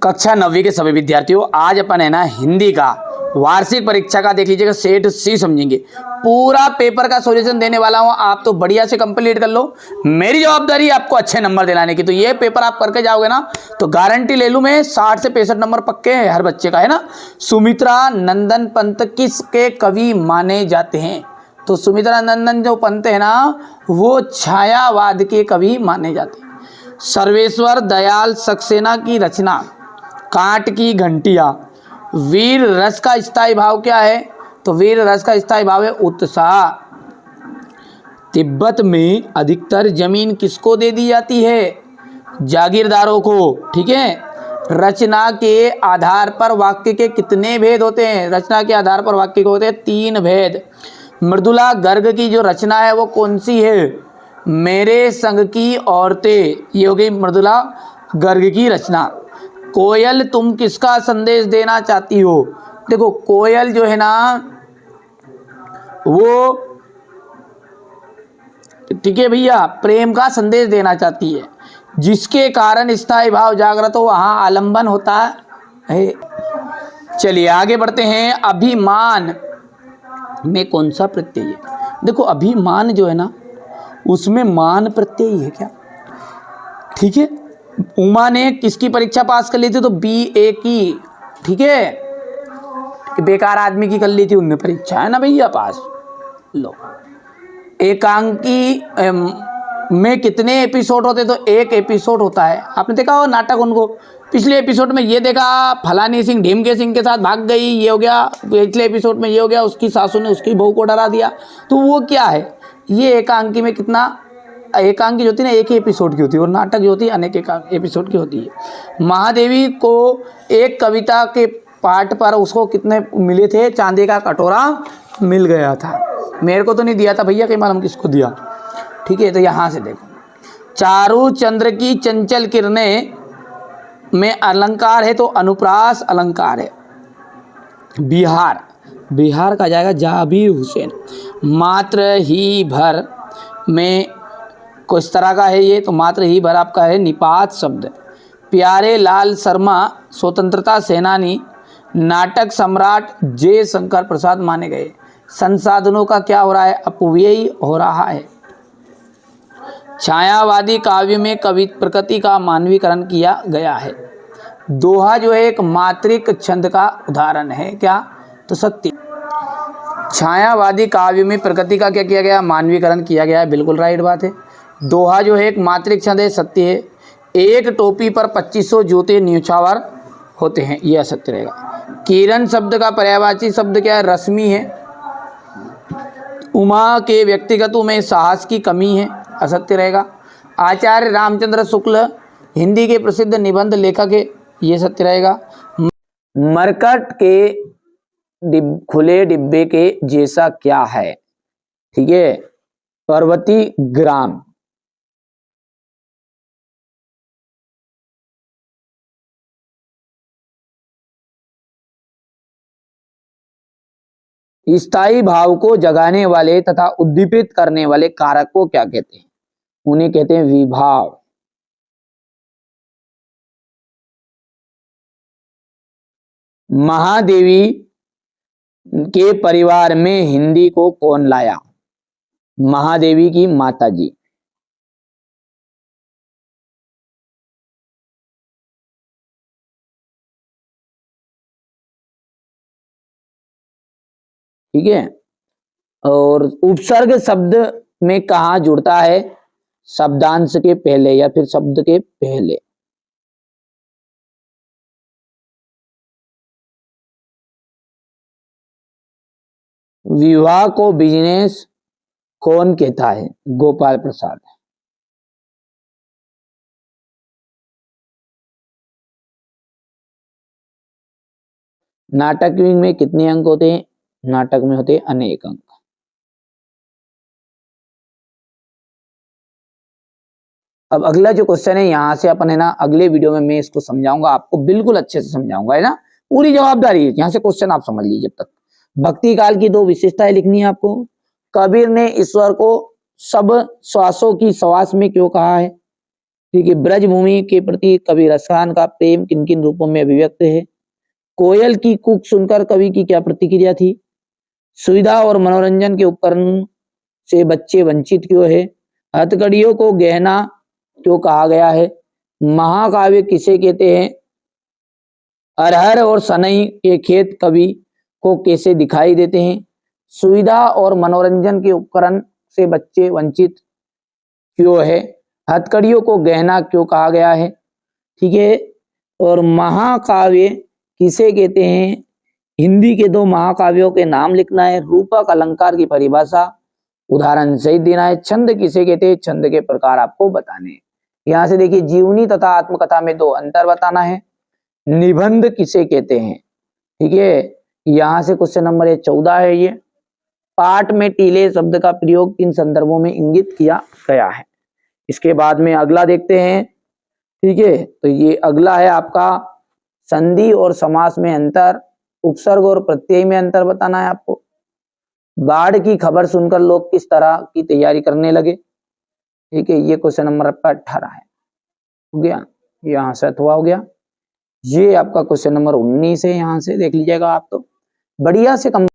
कक्षा 9वीं के सभी विद्यार्थियों, आज अपन है ना हिंदी का वार्षिक परीक्षा का देख लीजिएगा सेट सी समझेंगे। पूरा पेपर का सॉल्यूशन देने वाला हूं, आप तो बढ़िया से कंप्लीट कर लो। मेरी जवाबदारी आपको अच्छे नंबर दिलाने की। तो ये पेपर आप करके जाओगे ना तो गारंटी ले लूं मैं 60 से 65 नंबर पक्के हैं हर बच्चे का, है ना। सुमित्रा नंदन पंत किसके कवि माने जाते हैं? तो सुमित्रा नंदन जो पंत है ना वो छायावाद के कवि माने जाते हैं। सर्वेश्वर दयाल सक्सेना की रचना कांट की घंटियां। वीर रस का स्थायी भाव क्या है? तो वीर रस का स्थायी भाव है उत्साह। तिब्बत में अधिकतर जमीन किसको दे दी जाती है? जागीरदारों को, ठीक है। रचना के आधार पर वाक्य के कितने भेद होते हैं? रचना के आधार पर वाक्य के होते हैं 3 भेद। मृदुला गर्ग की जो रचना है वो कौन सी है? मेरे संग की औरतें, ये हो गई मृदुला गर्ग की रचना। कोयल तुम किसका संदेश देना चाहती हो? देखो कोयल जो है ना वो, ठीक है भैया, प्रेम का संदेश देना चाहती है। जिसके कारण स्थायी भाव जागृत हो वहां आलंबन होता है। चलिए आगे बढ़ते हैं। अभिमान में कौन सा प्रत्यय है? देखो अभिमान जो है ना उसमें मान प्रत्यय है क्या, ठीक है। उमा ने किसकी परीक्षा पास कर ली थी? तो BA की, ठीक है। बेकार आदमी की कर ली थी उनने परीक्षा, है ना भैया, पास। लो एकांकी में कितने एपिसोड होते? तो 1 एपिसोड होता है। आपने देखा हो नाटक उनको, पिछले एपिसोड में ये देखा फलानी सिंह ढीमके सिंह के साथ भाग गई, ये हो गया। पिछले एपिसोड में ये हो गया, उसकी सासू ने उसकी बहू को डरा दिया। तो वो क्या है? ये एकांकी में कितना, एकांकी जो होती है ना 1 ही एपिसोड की होती है और नाटक जो होती है अनेक एपिसोड की होती है। महादेवी को एक कविता के पाठ पर उसको कितने मिले थे? चांदी का कटोरा मिल गया था। मेरे को तो नहीं दिया था भैया, कहीं मालूम किसको दिया, ठीक है। तो यहाँ से देखो, चारू चंद्र की चंचल किरणें में अलंकार है तो अनुप्रास अलंकार है। बिहार, बिहार का जाएगा जाबिर हुसैन। मात्र ही भर में किस तरह का है ये? तो मात्र ही भर आपका है निपात शब्द। प्यारे लाल शर्मा स्वतंत्रता सेनानी नाटक सम्राट जे शंकर प्रसाद माने गए। संसाधनों का क्या हो रहा है? अपव्यय हो रहा है। छायावादी काव्य में कवि प्रकृति का मानवीकरण किया गया है। दोहा जो है एक मात्रिक छंद का उदाहरण है क्या? तो सत्य। छायावादी काव्य में प्रकृति का क्या किया गया? मानवीकरण किया गया है, बिल्कुल राइट बात है। दोहा जो है एक मात्रिक छंद है, सत्य है। एक टोपी पर 2500 जूते न्योछावर होते हैं, यह असत्य रहेगा। किरण शब्द का पर्यायवाची शब्द क्या है? रश्मि है। उमा के व्यक्तिगत में साहस की कमी है, असत्य रहेगा। आचार्य रामचंद्र शुक्ल हिंदी के प्रसिद्ध निबंध लेखक है, ये सत्य रहेगा। मरकट के खुले डिब्बे के जैसा क्या है? ठीक है, पर्वती ग्राम। स्थायी भाव को जगाने वाले तथा उद्दीपित करने वाले कारक को क्या कहते हैं? उन्हें कहते हैं विभाव। महादेवी के परिवार में हिंदी को कौन लाया? महादेवी की माताजी। ठीक है। और उपसर्ग शब्द में कहाँ जुड़ता है? शब्दांश के पहले या फिर शब्द के पहले। विवाह को बिजनेस कौन कहता है? गोपाल प्रसाद। नाटक में कितने अंक होते हैं? नाटक में होते हैं अनेक अंक। अब अगला जो क्वेश्चन है यहां से अपन है ना अगले वीडियो में मैं इसको समझाऊंगा, आपको बिल्कुल अच्छे से समझाऊंगा, है ना। पूरी जवाबदारी है, यहां से क्वेश्चन आप समझ लीजिए। जब तक भक्ति काल की 2 विशेषताएं लिखनी है आपको। कबीर ने ईश्वर को सब श्वासों की श्वास में क्यों कहा है? ठीक है। ब्रजभूमि के प्रति कवि रसायन का प्रेम किन किन रूपों में अभिव्यक्त है? कोयल की कूक सुनकर कवि की क्या प्रतिक्रिया थी? सुविधा और मनोरंजन के उपकरण से बच्चे वंचित क्यों है? हथकड़ियों को गहना क्यों कहा गया है? महाकाव्य किसे कहते हैं? अरहर और सनई के खेत कवि को कैसे दिखाई देते हैं? सुविधा और मनोरंजन के उपकरण से बच्चे वंचित क्यों है? हथकड़ियों को गहना क्यों कहा गया है? ठीक है। और महाकाव्य किसे कहते हैं? हिंदी के 2 महाकाव्यों के नाम लिखना है। रूपक अलंकार की परिभाषा उदाहरण सहित देना है। छंद किसे कहते हैं? छंद के प्रकार आपको बताने हैं। यहाँ से देखिए, जीवनी तथा आत्मकथा में 2 अंतर बताना है। निबंध किसे कहते हैं? ठीक है, यहाँ से क्वेश्चन नंबर 14 है। ये पाठ में टीले शब्द का प्रयोग किन संदर्भों में इंगित किया गया है? इसके बाद में अगला देखते हैं। ठीक है, तो ये अगला है आपका संधि और समास में अंतर, उपसर्ग और प्रत्यय में अंतर बताना है आपको। बाढ़ की खबर सुनकर लोग किस तरह की तैयारी करने लगे? ठीक है, ये क्वेश्चन नंबर 18 है। हो गया, यहाँ से अथवा हो गया। ये आपका क्वेश्चन नंबर 19 है। यहाँ से देख लीजिएगा आप, तो बढ़िया से कम